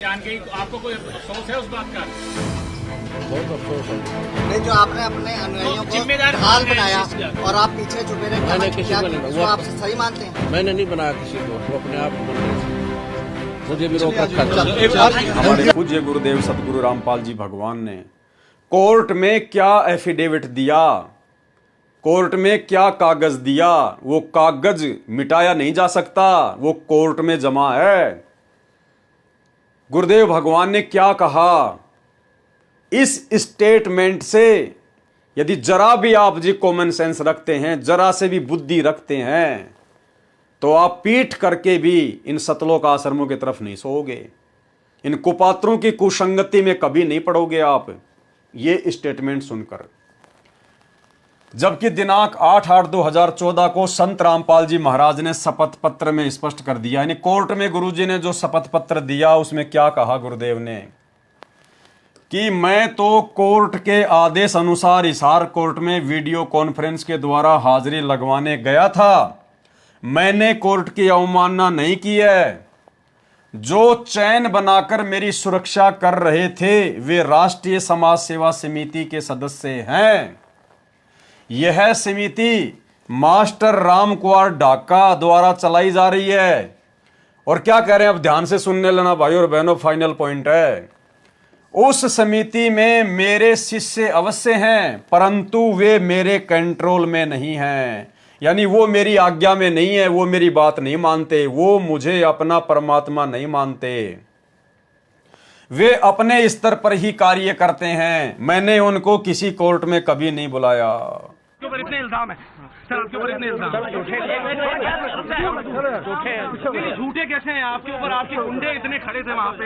जान के आपको कोई अफसोस है उस बात का? बहुत अफसोस है। नहीं, जो आपने अपने अनुयायियों को जिम्मेदार ढाल कौन है बनाया इस चीज़ का? और आप पीछे छुपे रहे, मैंने किसी क्या को नहीं उसको आप सही मानते हैं? मैंने नहीं बनाया किसी को, वो अपने आप को बन गए। मुझे भी रोक रखा था। हमारे पूज्य गुरुदेव सतगुरु रामपाल जी भगवान ने कोर्ट में क्या एफिडेविट दिया, कोर्ट में क्या कागज दिया, वो कागज मिटाया नहीं जा सकता, वो कोर्ट में जमा है। गुरुदेव भगवान ने क्या कहा, इस स्टेटमेंट से यदि जरा भी आप जी कॉमन सेंस रखते हैं, जरा से भी बुद्धि रखते हैं, तो आप पीठ करके भी इन सतलोक आश्रमों की तरफ नहीं सोओगे, इन कुपात्रों की कुसंगति में कभी नहीं पड़ोगे आप ये स्टेटमेंट सुनकर। जबकि दिनांक 8/8/2014 को संत रामपाल जी महाराज ने शपथ पत्र में स्पष्ट कर दिया, यानी कोर्ट में गुरुजी ने जो शपथ पत्र दिया उसमें क्या कहा गुरुदेव ने कि मैं तो कोर्ट के आदेश अनुसार हिसार कोर्ट में वीडियो कॉन्फ्रेंस के द्वारा हाजिरी लगवाने गया था, मैंने कोर्ट की अवमानना नहीं की है। जो चैन बनाकर मेरी सुरक्षा कर रहे थे वे राष्ट्रीय समाज सेवा समिति के सदस्य हैं। यह समिति मास्टर राम कुमार ढाका द्वारा चलाई जा रही है। और क्या कह रहे हैं, अब ध्यान से सुनने लेना भाई और बहनों, फाइनल पॉइंट है। उस समिति में मेरे शिष्य अवश्य हैं, परंतु वे मेरे कंट्रोल में नहीं हैं, यानी वो मेरी आज्ञा में नहीं है, वो मेरी बात नहीं मानते, वो मुझे अपना परमात्मा नहीं मानते, वे अपने स्तर पर ही कार्य करते हैं। मैंने उनको किसी कोर्ट में कभी नहीं बुलाया। आपके ऊपर इतने इल्जाम है सर, आपके ऊपर इतने इल्जाम झूठे कैसे हैं आपके ऊपर? आपके गुंडे इतने खड़े थे वहाँ पे,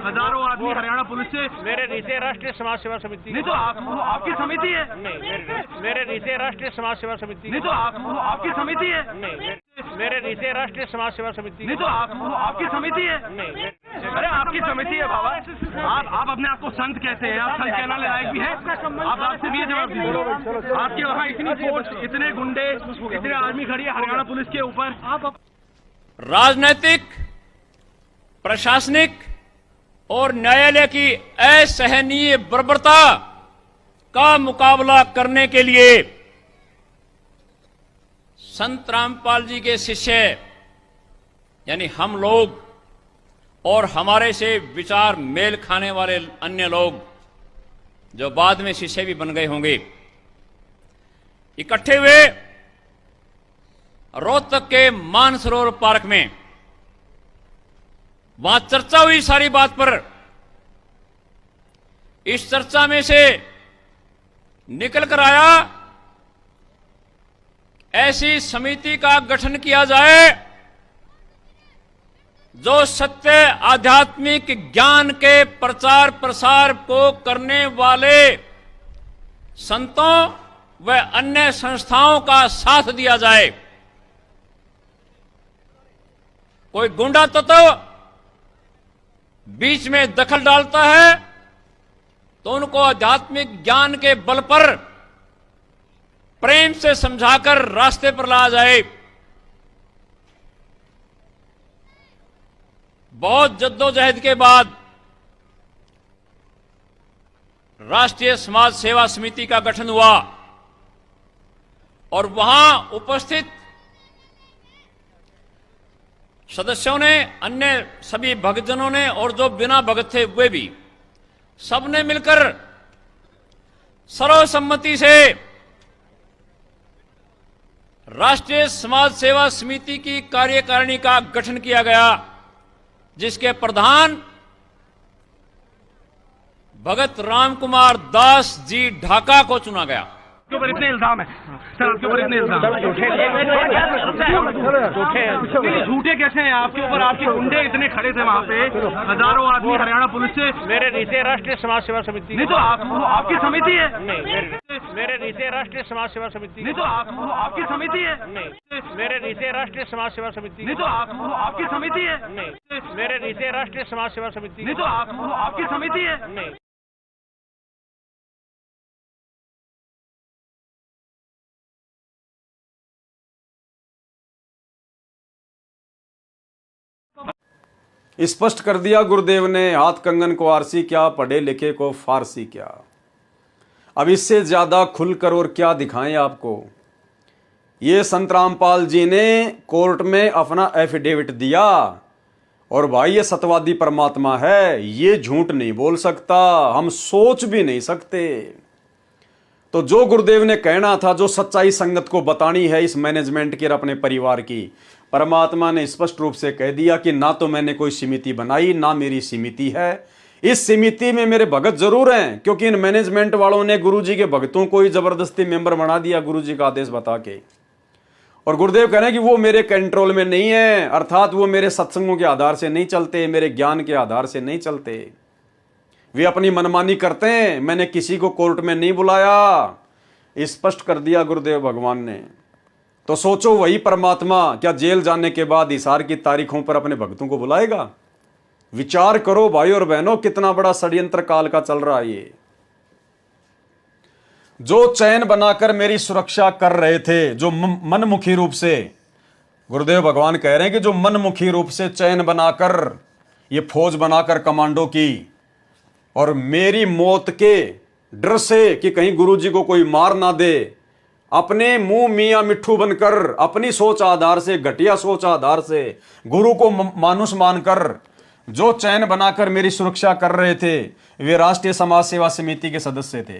हजारों आदमी हरियाणा पुलिस से। मेरे रीते राष्ट्रीय समाज सेवा समिति नहीं तो आपकी समिति है। नहीं, मेरे रीते राष्ट्रीय समाज सेवा समिति नहीं तो आपकी समिति है। नहीं, मेरे रीते राष्ट्रीय समाज सेवा समिति नहीं तो आपकी समिति है। नहीं, अरे आपकी समिति है बाबा। आप अपने आप को संत कहते हैं, आप संत कहना लायक भी है। आप आपसे भी ये जवाब दीजिए, आपके वहाँ इतनी फोर्स, इतने गुंडे, इतने आर्मी खड़ी है हरियाणा पुलिस के ऊपर। आप राजनैतिक, प्रशासनिक और न्यायालय की असहनीय बर्बरता का मुकाबला करने के लिए संत रामपाल जी के शिष्य यानी हम लोग और हमारे से विचार मेल खाने वाले अन्य लोग जो बाद में शिष्य भी बन गए होंगे, इकट्ठे हुए रोहतक के मानसरोवर पार्क में। वहां चर्चा हुई सारी बात पर। इस चर्चा में से निकल कर आया ऐसी समिति का गठन किया जाए जो सत्य आध्यात्मिक ज्ञान के प्रचार प्रसार को करने वाले संतों व अन्य संस्थाओं का साथ दिया जाए। कोई गुंडा तत्व बीच में दखल डालता है तो उनको आध्यात्मिक ज्ञान के बल पर प्रेम से समझाकर रास्ते पर लाया जाए। बहुत जद्दोजहद के बाद राष्ट्रीय समाज सेवा समिति का गठन हुआ और वहां उपस्थित सदस्यों ने, अन्य सभी भक्तजनों ने और जो बिना भगत थे वे भी, सबने मिलकर सर्वसम्मति से राष्ट्रीय समाज सेवा समिति की कार्यकारिणी का गठन किया गया, जिसके प्रधान भगत राम कुमार दास जी ढाका को चुना गया। आपके ऊपर इतने इल्जाम है सर, आपके ऊपर इतने इल्जाम झूठे कैसे हैं आपके ऊपर? आपके गुंडे इतने खड़े थे वहाँ पे, हजारों आदमी हरियाणा पुलिस से। मेरे रीते राष्ट्रीय समाज सेवा समिति नहीं तो आपकी समिति है। नहीं, मेरे रीते राष्ट्रीय समाज सेवा समिति नहीं तो आपकी समिति है। नहीं, मेरे रीते राष्ट्रीय समाज सेवा समिति नहीं तो आपकी समिति है। नहीं, मेरे रीते राष्ट्रीय समाज सेवा समिति नहीं तो आपकी समिति है। नहीं, स्पष्ट कर दिया गुरुदेव ने, हाथ कंगन को आरसी क्या, पढ़े लिखे को फारसी क्या। अब इससे ज्यादा खुलकर और क्या दिखाएं आपको। ये संत रामपाल जी ने कोर्ट में अपना एफिडेविट दिया, और भाई ये सत्यवादी परमात्मा है, ये झूठ नहीं बोल सकता, हम सोच भी नहीं सकते। तो जो गुरुदेव ने कहना था, जो सच्चाई संगत को बतानी है इस मैनेजमेंट की और अपने परिवार की, परमात्मा ने स्पष्ट रूप से कह दिया कि ना तो मैंने कोई समिति बनाई, ना मेरी समिति है। इस समिति में मेरे भगत जरूर हैं, क्योंकि इन मैनेजमेंट वालों ने गुरुजी के भगतों को ही जबरदस्ती मेंबर बना दिया गुरुजी का आदेश बता के। और गुरुदेव कह रहे हैं कि वो मेरे कंट्रोल में नहीं है, अर्थात वो मेरे सत्संगों के आधार से नहीं चलते, मेरे ज्ञान के आधार से नहीं चलते, वे अपनी मनमानी करते हैं। मैंने किसी को कोर्ट में नहीं बुलाया, स्पष्ट कर दिया गुरुदेव भगवान ने। तो सोचो, वही परमात्मा क्या जेल जाने के बाद हिसार की तारीखों पर अपने भक्तों को बुलाएगा? विचार करो भाई और बहनों, कितना बड़ा षड्यंत्र काल का चल रहा है ये। जो चैन बनाकर मेरी सुरक्षा कर रहे थे, जो मनमुखी रूप से, गुरुदेव भगवान कह रहे हैं कि जो मनमुखी रूप से चैन बनाकर, ये फौज बनाकर कमांडो की, और मेरी मौत के डर से कि कहीं गुरुजी को कोई मार ना दे, अपने मुंह मियां मिट्ठू बनकर, अपनी सोच आधार से, घटिया सोच आधार से, गुरु को मानुष मानकर जो चैन बनाकर मेरी सुरक्षा कर रहे थे, वे राष्ट्रीय समाज सेवा समिति के सदस्य थे।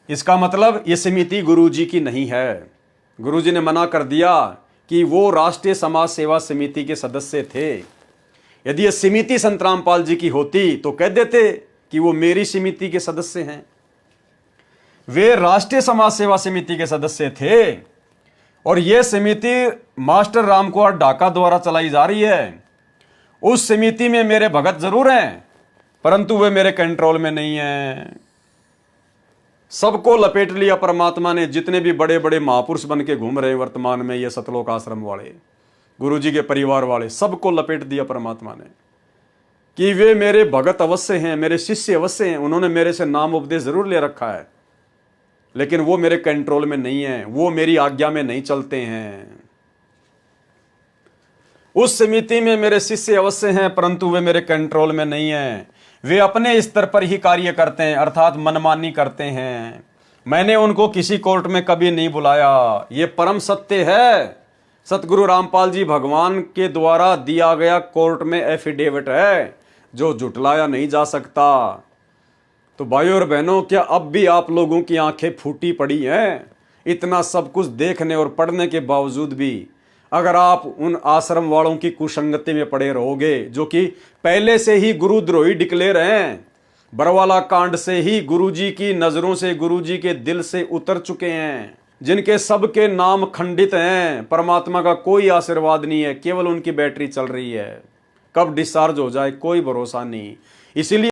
इसका मतलब ये समिति गुरुजी की नहीं है। गुरुजी ने मना कर दिया कि वो राष्ट्रीय समाज सेवा समिति के सदस्य थे। यदि ये समिति संत रामपाल जी की होती तो कह देते कि वो मेरी समिति के सदस्य हैं। वे राष्ट्रीय समाज सेवा समिति के सदस्य थे, और यह समिति मास्टर रामकुमार ढाका द्वारा चलाई जा रही है। उस समिति में मेरे भगत जरूर हैं, परंतु वे मेरे कंट्रोल में नहीं हैं। सबको लपेट लिया परमात्मा ने, जितने भी बड़े बड़े महापुरुष बन के घूम रहे हैं वर्तमान में, ये सतलोक आश्रम वाले, गुरुजी के परिवार वाले, सबको लपेट दिया परमात्मा ने कि वे मेरे भगत अवश्य हैं, मेरे शिष्य अवश्य हैं। उन्होंने मेरे से नाम उपदेश जरूर ले रखा है, लेकिन वो मेरे कंट्रोल में नहीं है, वो मेरी आज्ञा में नहीं चलते हैं। उस समिति में मेरे शिष्य अवश्य हैं, परंतु वे मेरे कंट्रोल में नहीं हैं। वे अपने स्तर पर ही कार्य करते हैं, अर्थात मनमानी करते हैं। मैंने उनको किसी कोर्ट में कभी नहीं बुलाया। ये परम सत्य है, सतगुरु रामपाल जी भगवान के द्वारा दिया गया कोर्ट में एफिडेविट है, जो झुटलाया नहीं जा सकता। तो भाइयों और बहनों, क्या अब भी आप लोगों की आंखें फूटी पड़ी हैं? इतना सब कुछ देखने और पढ़ने के बावजूद भी अगर आप उन आश्रम वालों की कुसंगति में पड़े रहोगे, जो कि पहले से ही गुरुद्रोही डिक्लेयर हैं, बरवाला कांड से ही गुरुजी की नजरों से, गुरुजी के दिल से उतर चुके हैं, जिनके सबके नाम खंडित हैं, परमात्मा का कोई आशीर्वाद नहीं है, केवल उनकी बैटरी चल रही है। कब डिस्चार्ज हो जाए कोई भरोसा नहीं। इसीलिए